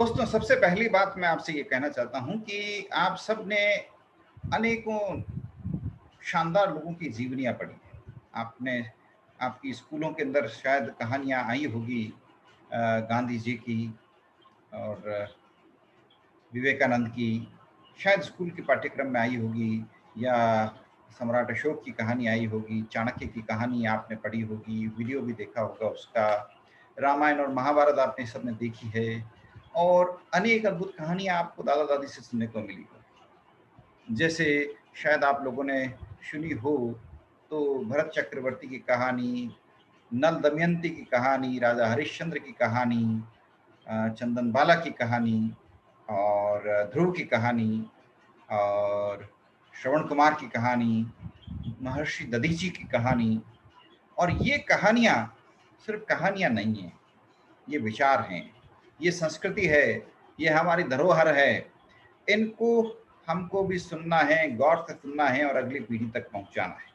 दोस्तों, सबसे पहली बात मैं आपसे ये कहना चाहता हूँ कि आप सब ने अनेकों शानदार लोगों की जीवनियाँ पढ़ी हैं। आपने आपकी स्कूलों के अंदर शायद कहानियाँ आई होगी गांधी जी की और विवेकानंद की, शायद स्कूल के पाठ्यक्रम में आई होगी, या सम्राट अशोक की कहानी आई होगी, चाणक्य की कहानी आपने पढ़ी होगी, वीडियो भी देखा होगा उसका, रामायण और महाभारत आपने सबने देखी है, और अनेक अद्भुत कहानियाँ आपको दादा-दादी से सुनने को मिली होगी। जैसे शायद आप लोगों ने सुनी हो तो भरत चक्रवर्ती की कहानी, नल दमयंती की कहानी, राजा हरिश्चंद्र की कहानी, चंदन बाला की कहानी और ध्रुव की कहानी और श्रवण कुमार की कहानी, महर्षि दधीची की कहानी। और ये कहानियाँ सिर्फ कहानियाँ नहीं हैं, ये विचार हैं, ये संस्कृति है, ये हमारी धरोहर है। इनको हमको भी सुनना है, गौर से सुनना है और अगली पीढ़ी तक पहुँचाना है।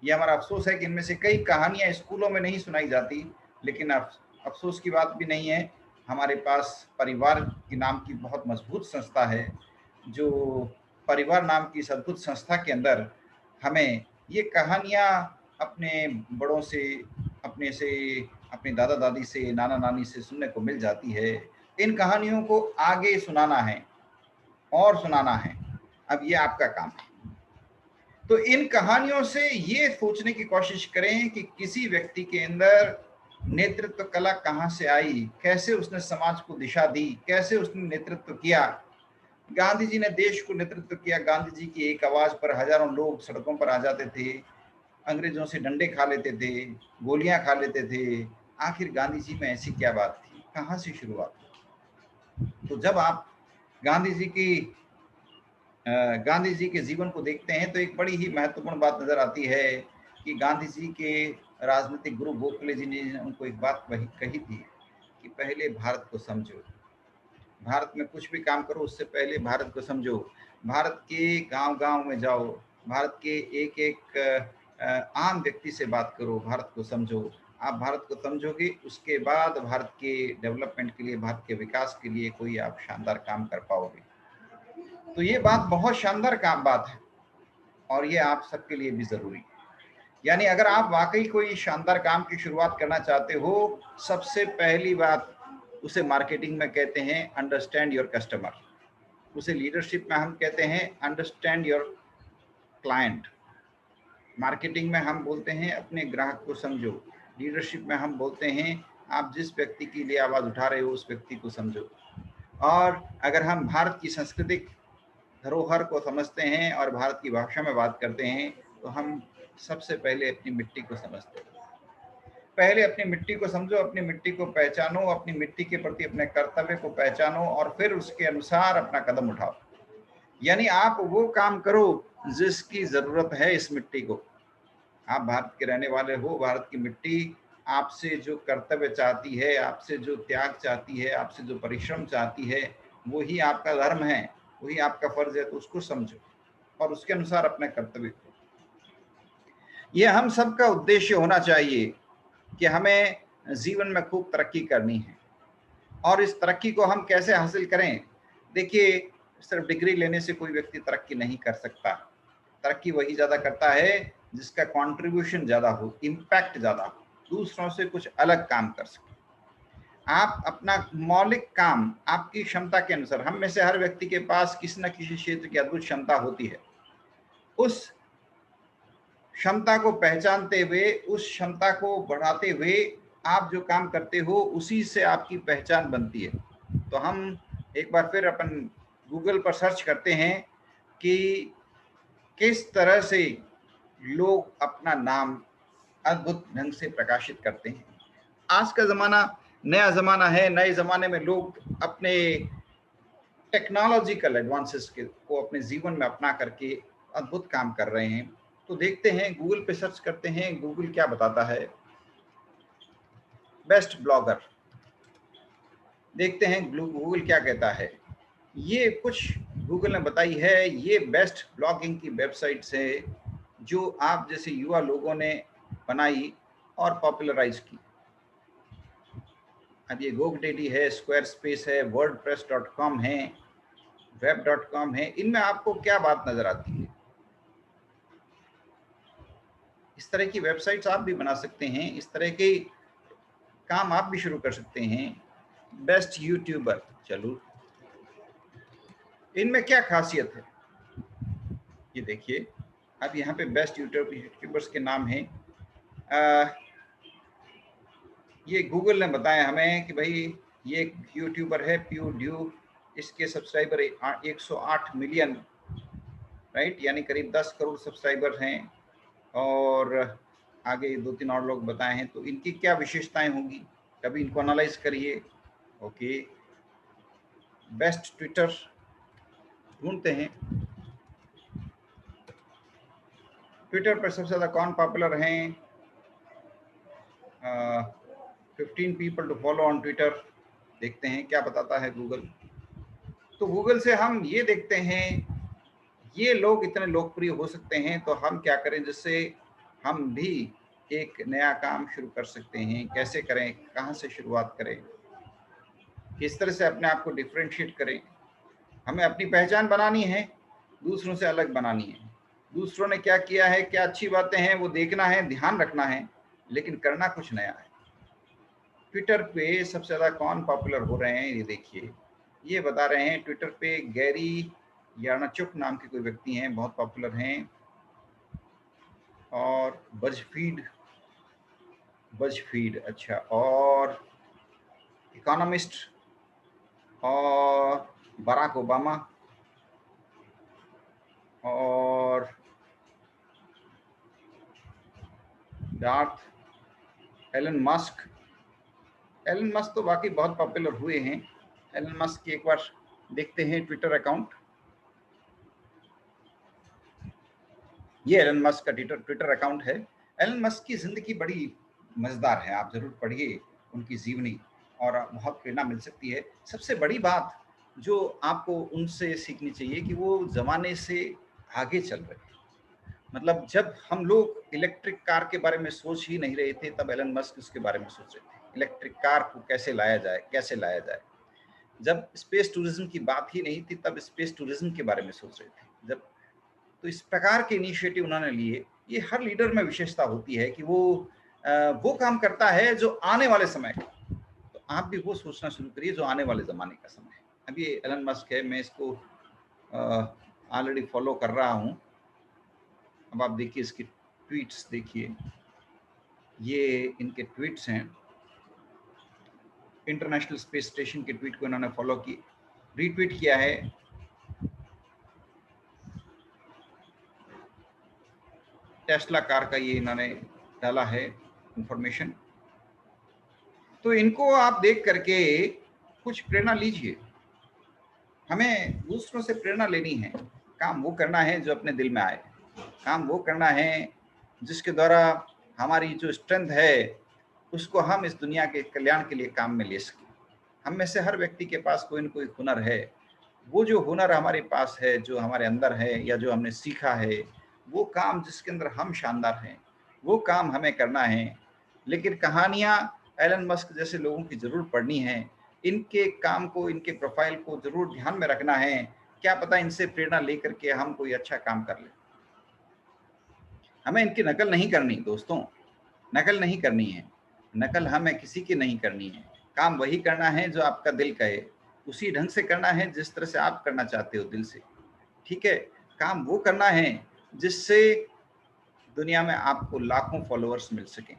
ये हमारा अफ़सोस है कि इनमें से कई कहानियाँ स्कूलों में नहीं सुनाई जाती, लेकिन अफ़सोस की बात भी नहीं है, हमारे पास परिवार के नाम की बहुत मजबूत संस्था है, जो परिवार नाम की इस अद्भुत संस्था के अंदर हमें ये कहानियाँ अपने बड़ों से, अपने दादा-दादी से, नाना-नानी से सुनने को मिल जाती है। इन कहानियों को आगे सुनाना है और सुनाना है, अब ये आपका काम है। तो इन कहानियों से ये सोचने की कोशिश करें कि किसी व्यक्ति के अंदर नेतृत्व कला कहाँ से आई, कैसे उसने समाज को दिशा दी, कैसे उसने नेतृत्व किया। गांधी जी ने देश को नेतृत्व किया, गांधी जी की एक आवाज पर हजारों लोग सड़कों पर आ जाते थे, अंग्रेजों से डंडे खा लेते थे, गोलियां खा लेते थे। आखिर गांधी जी में ऐसी क्या बात थी, कहाँ से शुरुआत हुई? तो जब आप गांधी जी की गांधी जी के जीवन को देखते हैं तो एक बड़ी ही महत्वपूर्ण बात नजर आती है कि गांधी जी के राजनीतिक गुरु गोखले जी ने उनको एक बात वही कही थी कि पहले भारत को समझो, भारत में कुछ भी काम करो उससे पहले भारत को समझो, भारत के गांव-गांव में जाओ, भारत के एक-एक आम व्यक्ति से बात करो, भारत को समझो। आप भारत को समझोगे, उसके बाद भारत के डेवलपमेंट के लिए, भारत के विकास के लिए कोई आप शानदार काम कर पाओगे। तो ये बात बहुत शानदार काम बात है और ये आप सबके लिए भी ज़रूरी है। यानी अगर आप वाक़ई कोई शानदार काम की शुरुआत करना चाहते हो, सबसे पहली बात उसे मार्केटिंग में कहते हैं अंडरस्टैंड योर कस्टमर। उसे लीडरशिप में हम कहते हैं अंडरस्टैंड योर क्लाइंट। मार्केटिंग में हम बोलते हैं अपने ग्राहक को समझो। लीडरशिप में हम बोलते हैं आप जिस व्यक्ति के लिए आवाज़ उठा रहे हो उस व्यक्ति को समझो। और अगर हम भारत की सांस्कृतिक धरोहर को समझते हैं और भारत की भाषा में बात करते हैं तो हम सबसे पहले अपनी मिट्टी को समझते हैं। पहले अपनी मिट्टी को समझो, अपनी मिट्टी को पहचानो, अपनी मिट्टी के प्रति अपने कर्तव्य को पहचानो और फिर उसके अनुसार अपना कदम उठाओ। यानी आप वो काम करो जिसकी जरूरत है इस मिट्टी को। आप भारत के रहने वाले हो, भारत की मिट्टी आपसे जो कर्तव्य चाहती है, आपसे जो त्याग चाहती है, आपसे जो परिश्रम चाहती है, वही आपका धर्म है, वही आपका फर्ज है। तो उसको समझो और उसके अनुसार अपने कर्तव्य करो। ये हम सबका उद्देश्य होना चाहिए कि हमें जीवन में खूब तरक्की करनी है। और इस तरक्की को हम कैसे हासिल करें? देखिए, सिर्फ डिग्री लेने से कोई व्यक्ति तरक्की नहीं कर सकता। तरक्की वही ज़्यादा करता है जिसका कंट्रीब्यूशन ज़्यादा हो, इम्पैक्ट ज़्यादा हो, दूसरों से कुछ अलग काम कर सके। आप अपना मौलिक काम आपकी क्षमता के अनुसार, हम में से हर व्यक्ति के पास किसी न किसी क्षेत्र की अद्भुत क्षमता होती है। उस क्षमता को पहचानते हुए, उस क्षमता को बढ़ाते हुए आप जो काम करते हो उसी से आपकी पहचान बनती है। तो हम एक बार फिर अपन गूगल पर सर्च करते हैं कि किस तरह से लोग अपना नाम अद्भुत ढंग से प्रकाशित करते हैं। आज का ज़माना नया ज़माना है, नए ज़माने में लोग अपने टेक्नोलॉजिकल एडवांसेस को अपने जीवन में अपना करके अद्भुत काम कर रहे हैं। तो देखते हैं, गूगल पे सर्च करते हैं, गूगल क्या बताता है। बेस्ट ब्लॉगर, देखते हैं गूगल क्या कहता है। ये कुछ गूगल ने बताई है, ये बेस्ट ब्लॉगिंग की वेबसाइट्स है जो आप जैसे युवा लोगों ने बनाई और पॉपुलराइज की। अब ये GoDaddy है, स्क्वायरस्पेस है, wordpress.com है, web.com है, इनमें आपको क्या बात नजर आती है? इस तरह की वेबसाइट्स आप भी बना सकते हैं, इस तरह के काम आप भी शुरू कर सकते हैं। बेस्ट यूट्यूबर, चलो इनमें क्या खासियत है ये देखिए। अब यहाँ पे बेस्ट यूट्यूबर्स के नाम हैं। ये गूगल ने बताया हमें कि भाई ये एक यूट्यूबर है प्यू ड्यू, इसके सब्सक्राइबर 108 मिलियन, राइट, यानी करीब 10 करोड़ सब्सक्राइबर हैं। और आगे 2-3 और लोग बताए हैं, तो इनकी क्या विशेषताएं होंगी, कभी इनको एनालाइज करिए। ओके, बेस्ट ट्विटर ढूंढते हैं। ट्विटर पर सबसे ज़्यादा कौन पॉपुलर हैं? 15 people to follow on Twitter. देखते हैं क्या बताता है गूगल। तो गूगल से हम ये देखते हैं ये लोग इतने लोकप्रिय हो सकते हैं, तो हम क्या करें जिससे हम भी एक नया काम शुरू कर सकते हैं। कैसे करें, कहाँ से शुरुआत करें, किस तरह से अपने आप को डिफ्रेंशिएट करें। हमें अपनी पहचान बनानी है, दूसरों से अलग बनानी है। दूसरों ने क्या किया है, क्या अच्छी बातें हैं, वो देखना है, ध्यान रखना है, लेकिन करना कुछ नया है। ट्विटर पे सबसे ज़्यादा कौन पॉपुलर हो रहे हैं, ये देखिए। ये बता रहे हैं ट्विटर पे गैरी यार्नाचुक नाम के कोई व्यक्ति हैं, बहुत पॉपुलर हैं। और बजफीड अच्छा, और इकोनॉमिस्ट, और बराक ओबामा, और Darth Elon Musk. Elon Musk तो बाकी बहुत पॉपुलर हुए हैं। एलन मस्क की एक बार देखते हैं ट्विटर अकाउंट। ये एलन मस्क का ट्विटर अकाउंट है। एलन मस्क की जिंदगी बड़ी मजेदार है, आप जरूर पढ़िए उनकी जीवनी, और बहुत प्रेरणा मिल सकती है। सबसे बड़ी बात जो आपको उनसे सीखनी चाहिए कि वो जमाने से आगे चल रहे हैं। मतलब जब हम लोग इलेक्ट्रिक कार के बारे में सोच ही नहीं रहे थे, तब एलन मस्क उसके बारे में सोच रहे थे, इलेक्ट्रिक कार को कैसे लाया जाए, कैसे लाया जाए। जब स्पेस टूरिज्म की बात ही नहीं थी, तब स्पेस टूरिज्म के बारे में सोच रहे थे। जब तो इस प्रकार के इनिशिएटिव उन्होंने लिए। ये हर लीडर में विशेषता होती है कि वो काम करता है जो आने वाले समय का। तो आप भी वो सोचना शुरू करिए जो आने वाले ज़माने का समय है। अब ये एलन मस्क है, मैं इसको ऑलरेडी फॉलो कर रहा हूँ। अब आप देखिए इसकी ट्वीट्स देखिए, ये इनके ट्वीट्स हैं। इंटरनेशनल स्पेस स्टेशन के ट्वीट को इन्होंने फॉलो की, रीट्वीट किया है। टेस्ला कार का ये इन्होंने डाला है इंफॉर्मेशन। तो इनको आप देख करके कुछ प्रेरणा लीजिए। हमें दूसरों से प्रेरणा लेनी है। काम वो करना है जो अपने दिल में आए, काम वो करना है जिसके द्वारा हमारी जो स्ट्रेंथ है उसको हम इस दुनिया के कल्याण के लिए काम में ले सकें। हम में से हर व्यक्ति के पास कोई न कोई हुनर है। वो जो हुनर हमारे पास है, जो हमारे अंदर है, या जो हमने सीखा है, वो काम जिसके अंदर हम शानदार हैं, वो काम हमें करना है। लेकिन कहानियाँ एलन मस्क जैसे लोगों की ज़रूर पढ़नी है। इनके काम को, इनके प्रोफाइल को ज़रूर ध्यान में रखना है। क्या पता इनसे प्रेरणा लेकर के हम कोई अच्छा काम कर लें। हमें इनकी नकल नहीं करनी दोस्तों, नकल नहीं करनी है। नकल हमें किसी की नहीं करनी है। काम वही करना है जो आपका दिल कहे, उसी ढंग से करना है जिस तरह से आप करना चाहते हो दिल से। ठीक है, काम वो करना है जिससे दुनिया में आपको लाखों फॉलोअर्स मिल सकें।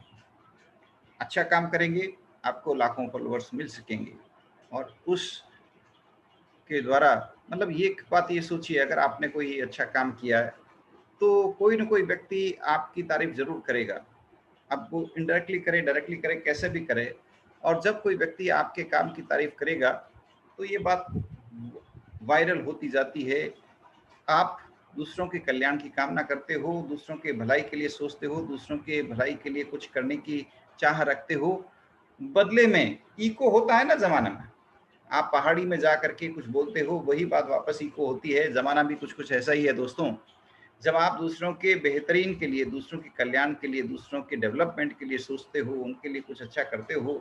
अच्छा काम करेंगे, आपको लाखों फॉलोअर्स मिल सकेंगे। और उस के द्वारा, मतलब ये बात ये सोचिए, अगर आपने कोई अच्छा काम किया है तो कोई ना कोई व्यक्ति आपकी तारीफ जरूर करेगा। अब वो इनडायरेक्टली करे, डायरेक्टली करे, कैसे भी करे। और जब कोई व्यक्ति आपके काम की तारीफ करेगा तो ये बात वायरल होती जाती है। आप दूसरों के कल्याण की कामना करते हो, दूसरों के भलाई के लिए सोचते हो, दूसरों के भलाई के लिए कुछ करने की चाह रखते हो। बदले में इको होता है ना जमाना में, आप पहाड़ी में जा करके कुछ बोलते हो, वही बात वापस इको होती है। जमाना भी कुछ कुछ ऐसा ही है दोस्तों। जब आप दूसरों के बेहतरीन के लिए, दूसरों के कल्याण के लिए, दूसरों के डेवलपमेंट के लिए सोचते हो, उनके लिए कुछ अच्छा करते हो,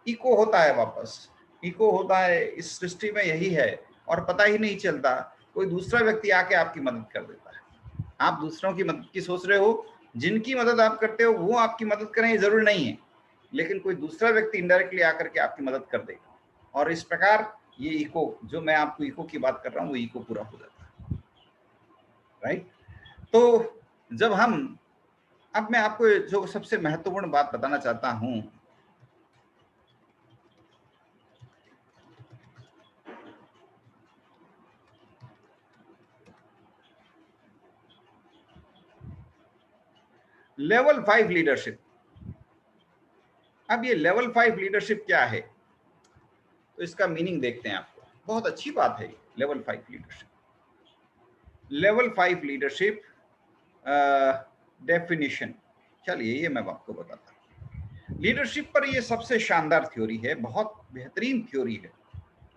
इको होता है वापस, इको होता है इस सृष्टि में, यही है। और पता ही नहीं चलता, कोई दूसरा व्यक्ति आके आपकी मदद कर देता है। आप दूसरों की मदद की सोच रहे हो, जिनकी मदद आप करते हो वो आपकी मदद करें ये जरूरी नहीं है, लेकिन कोई दूसरा व्यक्ति इनडायरेक्टली आकर के आपकी मदद कर देगा, और इस प्रकार ये इको, जो मैं आपको इको की बात कर रहा हूँ, वो इको पूरा हो जाता है, राइट। तो जब हम, अब मैं आपको जो सबसे महत्वपूर्ण बात बताना चाहता हूं, लेवल 5 लीडरशिप। अब ये लेवल 5 लीडरशिप क्या है, तो इसका मीनिंग देखते हैं आपको। बहुत अच्छी बात है level 5 leadership. Level 5 leadership definition, चलिए ये मैं आपको बताता हूँ। लीडरशिप पर ये सबसे शानदार थ्योरी है, बहुत बेहतरीन थ्योरी है।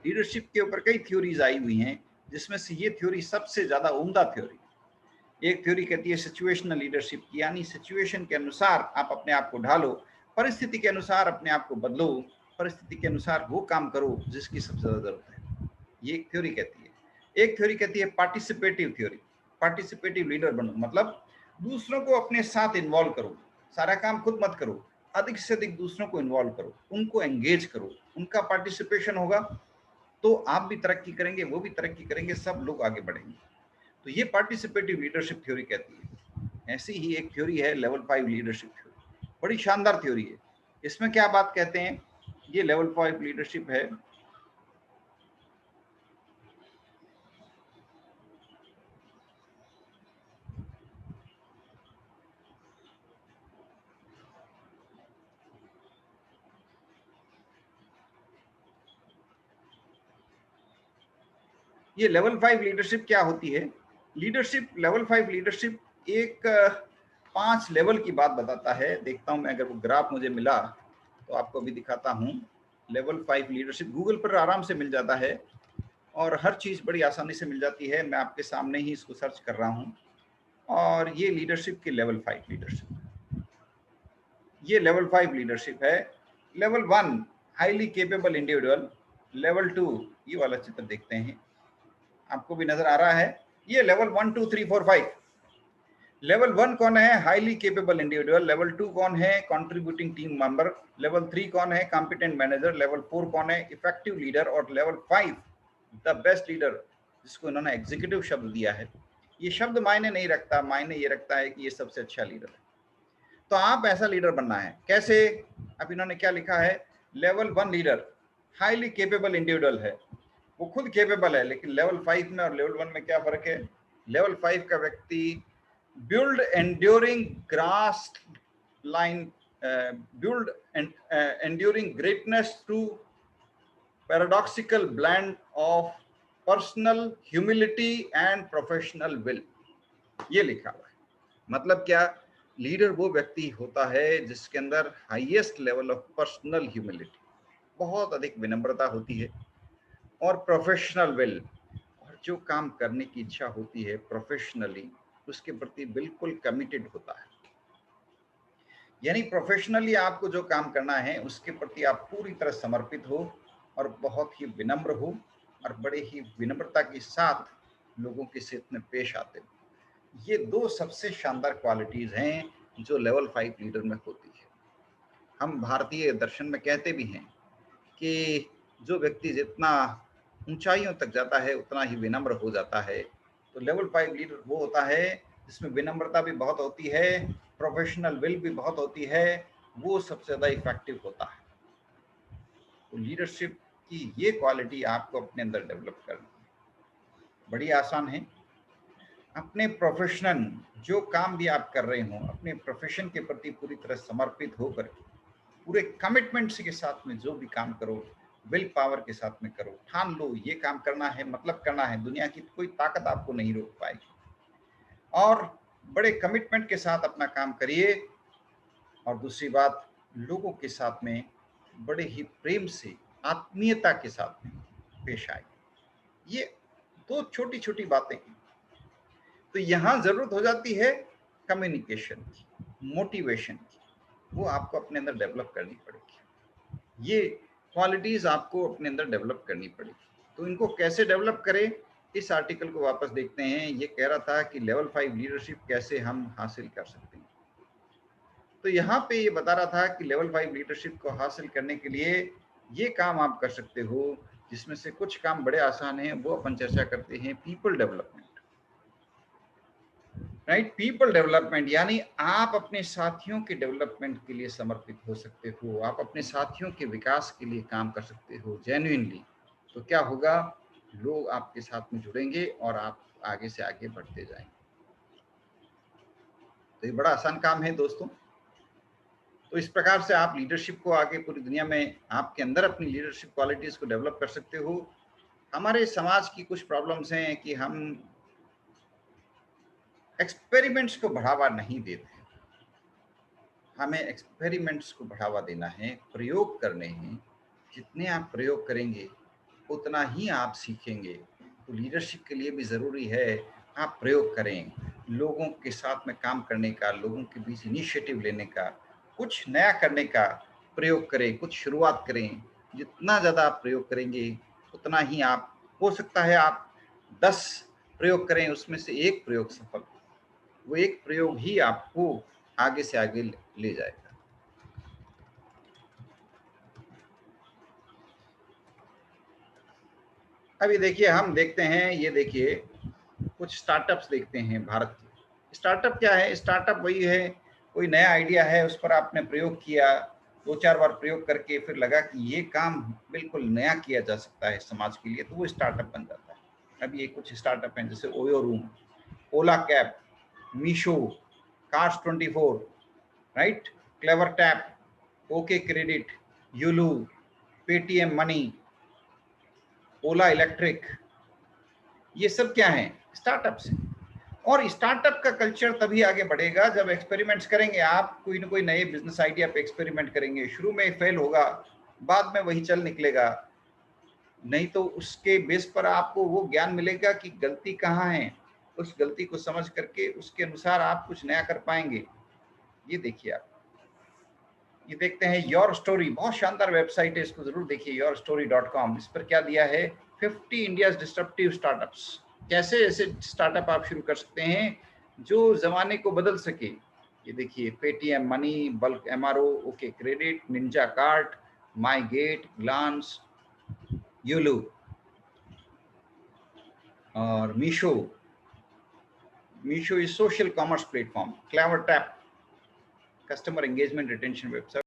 लीडरशिप के ऊपर कई थ्योरीज आई हुई हैं, जिसमें से ये थ्योरी सबसे ज्यादा उम्दा थ्योरी। एक थ्योरी कहती है सिचुएशनल लीडरशिप की, यानी सिचुएशन के अनुसार आप अपने आप को ढालो, परिस्थिति के अनुसार अपने आप को बदलो, परिस्थिति के अनुसार वो काम करो जिसकी सबसे ज्यादा जरूरत है, ये एक थ्योरी कहती है। एक थ्योरी कहती है पार्टिसिपेटिव थ्योरी। पार्टिसिपेटिव लीडर बनो, मतलब दूसरों को अपने साथ इन्वॉल्व करो, सारा काम खुद मत करो, अधिक से अधिक दूसरों को इन्वॉल्व करो, उनको एंगेज करो, उनका पार्टिसिपेशन होगा तो आप भी तरक्की करेंगे, वो भी तरक्की करेंगे, सब लोग आगे बढ़ेंगे। तो ये पार्टिसिपेटिव लीडरशिप थ्योरी कहती है। ऐसी ही एक थ्योरी है लेवल 5 लीडरशिप थ्योरी, बड़ी शानदार थ्योरी है। इसमें क्या बात कहते हैं, ये लेवल 5 लीडरशिप है, ये लेवल 5 लीडरशिप क्या होती है। लीडरशिप, लेवल 5 लीडरशिप एक 5 लेवल की बात बताता है। देखता हूं मैं, अगर वो ग्राफ मुझे मिला तो आपको भी दिखाता हूं। लेवल 5 लीडरशिप गूगल पर आराम से मिल जाता है और हर चीज बड़ी आसानी से मिल जाती है। मैं आपके सामने ही इसको सर्च कर रहा हूं, और ये लीडरशिप की लेवल 5 लीडरशिप, ये लेवल 5 लीडरशिप है। Level 1 highly capable individual, level 2 ये वाला चित्र देखते हैं, आपको भी नजर आ रहा है। ये लेवल 1 2 3 4 5। लेवल 1 कौन है, हाईली केपेबल इंडिविजुअल। लेवल 2 कौन है, कंट्रीब्यूटिंग टीम मेंबर। लेवल 3 कौन है, कॉम्पिटेंट मैनेजर। लेवल 4 कौन है, इफेक्टिव लीडर। और लेवल 5 द बेस्ट लीडर, जिसको इन्होंने एग्जीक्यूटिव शब्द दिया है। ये शब्द मायने नहीं रखता, मायने ये रखता है कि ये सबसे अच्छा लीडर है। तो आप ऐसा लीडर बनना है कैसे, अब इन्होंने क्या लिखा है, level 1 leader highly capable individual है, वो खुद केपेबल है, लेकिन लेवल 5 में और लेवल 1 में क्या फर्क है। लेवल 5 का व्यक्ति build enduring grass line, build and enduring greatness through paradoxical blend of personal humility and professional will, ये लिखा हुआ है। मतलब क्या, लीडर वो व्यक्ति होता है जिसके अंदर highest level of personal humility, बहुत अधिक विनम्रता होती है, और प्रोफेशनल विल, और जो काम करने की इच्छा होती है प्रोफेशनली, उसके प्रति बिल्कुल कमिटेड होता है। यानी प्रोफेशनली आपको जो काम करना है उसके प्रति आप पूरी तरह समर्पित हो, और बहुत ही विनम्र हो, और बड़े ही विनम्रता के साथ लोगों के हित में पेश आते हो। ये दो सबसे शानदार क्वालिटीज हैं जो लेवल 5 लीडर में होती है। हम भारतीय दर्शन में कहते भी हैं कि जो व्यक्ति जितना ऊंचाइयों तक जाता है उतना ही विनम्र हो जाता है। तो लेवल 5 लीडर वो होता है जिसमें विनम्रता भी बहुत होती है, प्रोफेशनल विल भी बहुत होती है, वो सबसे ज्यादा इफेक्टिव होता है। तो लीडरशिप की ये क्वालिटी आपको अपने अंदर डेवलप करनी है, बड़ी आसान है। अपने प्रोफेशन, जो काम भी आप कर रहे हो, अपने प्रोफेशन के प्रति पूरी तरह समर्पित होकर के, पूरे कमिटमेंट के साथ में जो भी काम करो, विल पावर के साथ में करो, ठान लो ये काम करना है, मतलब करना है, दुनिया की कोई ताकत आपको नहीं रोक पाएगी, और बड़े कमिटमेंट के साथ अपना काम करिए। और दूसरी बात, लोगों के साथ में बड़े ही प्रेम से, आत्मीयता के साथ में पेश आए। ये दो छोटी छोटी बातें हैं। तो यहां जरूरत हो जाती है कम्युनिकेशन की, मोटिवेशन की, वो आपको अपने अंदर डेवलप करनी पड़ेगी। ये क्वालिटीज आपको अपने अंदर डेवलप करनी पड़ेगी। तो इनको कैसे डेवलप करें, इस आर्टिकल को वापस देखते हैं। ये कह रहा था कि लेवल 5 लीडरशिप कैसे हम हासिल कर सकते हैं। तो यहाँ पे ये बता रहा था कि लेवल 5 लीडरशिप को हासिल करने के लिए ये काम आप कर सकते हो, जिसमें से कुछ काम बड़े आसान हैं, वो अपन चर्चा करते हैं। People development, right. People development यानी आप अपने साथियों के डेवलपमेंट के लिए समर्पित हो सकते हो, आप अपने साथियों के विकास के लिए काम कर सकते हो जेन्युइनली। तो क्या होगा, लोग आपके साथ में जुड़ेंगे और आप आगे से आगे बढ़ते जाएंगे। तो ये बड़ा आसान काम है दोस्तों। तो इस प्रकार से आप लीडरशिप को आगे पूरी दुनिया में, आपके अंदर अपनी लीडरशिप क्वालिटीज को डेवलप कर सकते हो। हमारे समाज की कुछ प्रॉब्लम्स हैं कि हम एक्सपेरिमेंट्स को बढ़ावा नहीं देते। हमें एक्सपेरिमेंट्स को बढ़ावा देना है, प्रयोग करने हैं। जितने आप प्रयोग करेंगे उतना ही आप सीखेंगे। तो लीडरशिप के लिए भी ज़रूरी है आप प्रयोग करें, लोगों के साथ में काम करने का, लोगों के बीच इनिशिएटिव लेने का, कुछ नया करने का प्रयोग करें, कुछ शुरुआत करें। जितना ज़्यादा आप प्रयोग करेंगे उतना ही आप, हो सकता है आप 10 प्रयोग करें, उसमें से एक प्रयोग सफल हो, वो एक प्रयोग ही आपको आगे से आगे ले जाएगा। अभी देखिए, हम देखते हैं, ये देखिए कुछ स्टार्टअप्स देखते हैं भारत के। स्टार्टअप क्या है? स्टार्टअप वही है, कोई नया आइडिया है, उस पर आपने प्रयोग किया, 2-4 बार प्रयोग करके फिर लगा कि ये काम बिल्कुल नया किया जा सकता है समाज के लिए, तो वो स्टार्टअप बन जाता है। अब ये कुछ स्टार्टअप हैं जैसे Oyo room, Ola cab, Meesho, cars 24, right, clever tap, okay credit, Yulu, Paytm money, Ola electric, ये सब क्या है? स्टार्टअप्स हैं। और स्टार्टअप का कल्चर तभी आगे बढ़ेगा जब एक्सपेरिमेंट्स करेंगे आप, कोई ना कोई नए बिजनेस आइडिया पे एक्सपेरिमेंट करेंगे। शुरू में फेल होगा, बाद में वही चल निकलेगा। नहीं तो उसके बेस पर आपको वो ज्ञान मिलेगा कि गलती कहाँ है, उस गलती को समझ करके उसके अनुसार आप कुछ नया कर पाएंगे। ये देखिए आप, ये देखते हैं योर स्टोरी, बहुत शानदार वेबसाइट है, इसको जरूर देखिए, yourstory.com। इस पर क्या दिया है? 50 इंडियाज डिस्ट्रप्टिव स्टार्टअप्स। कैसे ऐसे स्टार्टअप आप शुरू कर सकते हैं जो जमाने को बदल सके। ये देखिए, Paytm money, bulk MRO, okay credit, ninja cart, my gate, glance, Yulu और Meesho. Meesho is social commerce platform, clever tap, customer engagement retention website.